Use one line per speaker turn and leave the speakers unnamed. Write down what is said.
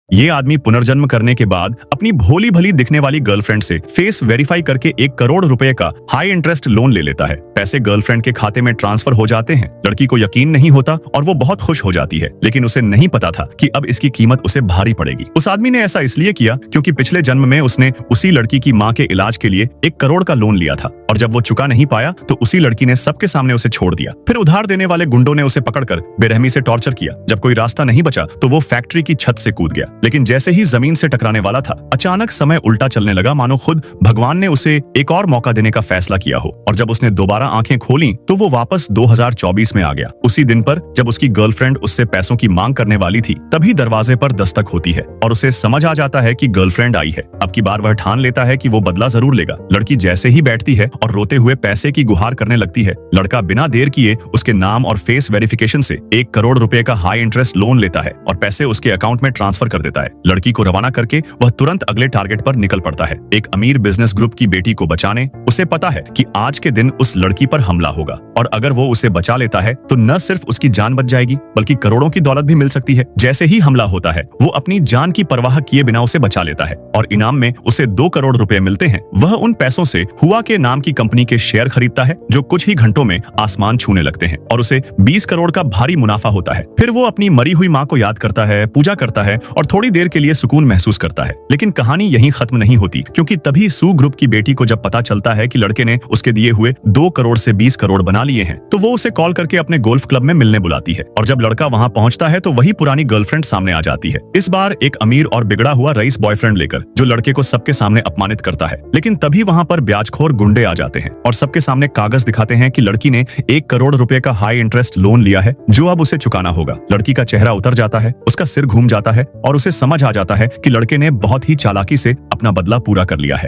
ये आदमी पुनर्जन्म करने के बाद अपनी भोली भली दिखने वाली गर्लफ्रेंड से फेस वेरीफाई करके 1 करोड़ रुपए का हाई इंटरेस्ट लोन ले लेता है। पैसे गर्लफ्रेंड के खाते में ट्रांसफर हो जाते हैं। लड़की को यकीन नहीं होता और वो बहुत खुश हो जाती है, लेकिन उसे नहीं पता था कि अब इसकी कीमत उसे भारी पड़ेगी। उस आदमी ने ऐसा इसलिए किया क्योंकि पिछले जन्म में उसने उसी लड़की की माँ के इलाज के लिए 1 करोड़ का लोन लिया था और जब वो चुका नहीं पाया तो उसी लड़की ने सबके सामने उसे छोड़ दिया। फिर उधार देने वाले गुंडों ने उसे पकड़कर बेरहमी से टॉर्चर किया। जब कोई रास्ता नहीं बचा तो वो फैक्ट्री की छत से कूद गया, लेकिन जैसे ही जमीन से टकराने वाला था अचानक समय उल्टा चलने लगा, मानो खुद भगवान ने उसे एक और मौका देने का फैसला किया हो। और जब उसने दोबारा आंखें खोली तो वो वापस 2024 में आ गया। उसी दिन पर जब उसकी गर्लफ्रेंड उससे पैसों की मांग करने वाली थी तभी दरवाजे पर दस्तक होती है और उसे समझ आ जाता है कि गर्लफ्रेंड आई है। अब की बार वह ठान लेता है कि वो बदला जरूर लेगा। लड़की जैसे ही बैठती है और रोते हुए पैसे की गुहार करने लगती है, लड़का बिना देर किए उसके नाम और फेस वेरिफिकेशन से 1 करोड़ रुपए का हाई इंटरेस्ट लोन लेता है और पैसे उसके अकाउंट में ट्रांसफर कर देता है। लड़की को रवाना करके वह तुरंत अगले टारगेट पर निकल पड़ता है, एक अमीर बिजनेस ग्रुप की बेटी को बचाने। उसे पता है कि आज के दिन उस लड़की पर हमला होगा और अगर वो उसे बचा लेता है तो न सिर्फ उसकी जान बच जाएगी बल्कि करोड़ों की दौलत भी मिल सकती है। जैसे ही हमला होता है वो अपनी जान की परवाह किए बिना उसे बचा लेता है और इनाम में उसे 2 करोड़ रुपए मिलते हैं। वह उन पैसों से हुआ के नाम की कंपनी के शेयर खरीदता है जो कुछ ही घंटों में आसमान छूने लगते हैं और उसे 20 करोड़ का भारी मुनाफा होता है। फिर वो अपनी मरी हुई माँ को याद करता है, पूजा करता है और थोड़ी देर के लिए सुकून महसूस करता है। लेकिन कहानी यहीं खत्म नहीं होती, क्योंकि तभी सू ग्रुप की बेटी को जब पता चलता है कि लड़के ने उसके दिए हुए 2 करोड़ से 20 करोड़ बना लिए हैं तो वो उसे कॉल करके अपने गोल्फ क्लब में मिलने बुलाती है। और जब लड़का वहां पहुंचता है तो वही पुरानी गर्लफ्रेंड सामने आ जाती है, इस बार एक अमीर और बिगड़ा हुआ रईस बॉयफ्रेंड लेकर, जो लड़के को सबके सामने अपमानित करता है। लेकिन तभी वहां पर ब्याजखोर गुंडे आ जाते हैं और सबके सामने कागज दिखाते हैं कि लड़की ने 1 करोड़ रुपए का हाई इंटरेस्ट लोन लिया है जो अब उसे चुकाना होगा। लड़की का चेहरा उतर जाता है, उसका सिर घूम जाता है और उसे समझ आ जाता है कि लड़के ने बहुत ही चालाकी से अपना बदला पूरा कर लिया है।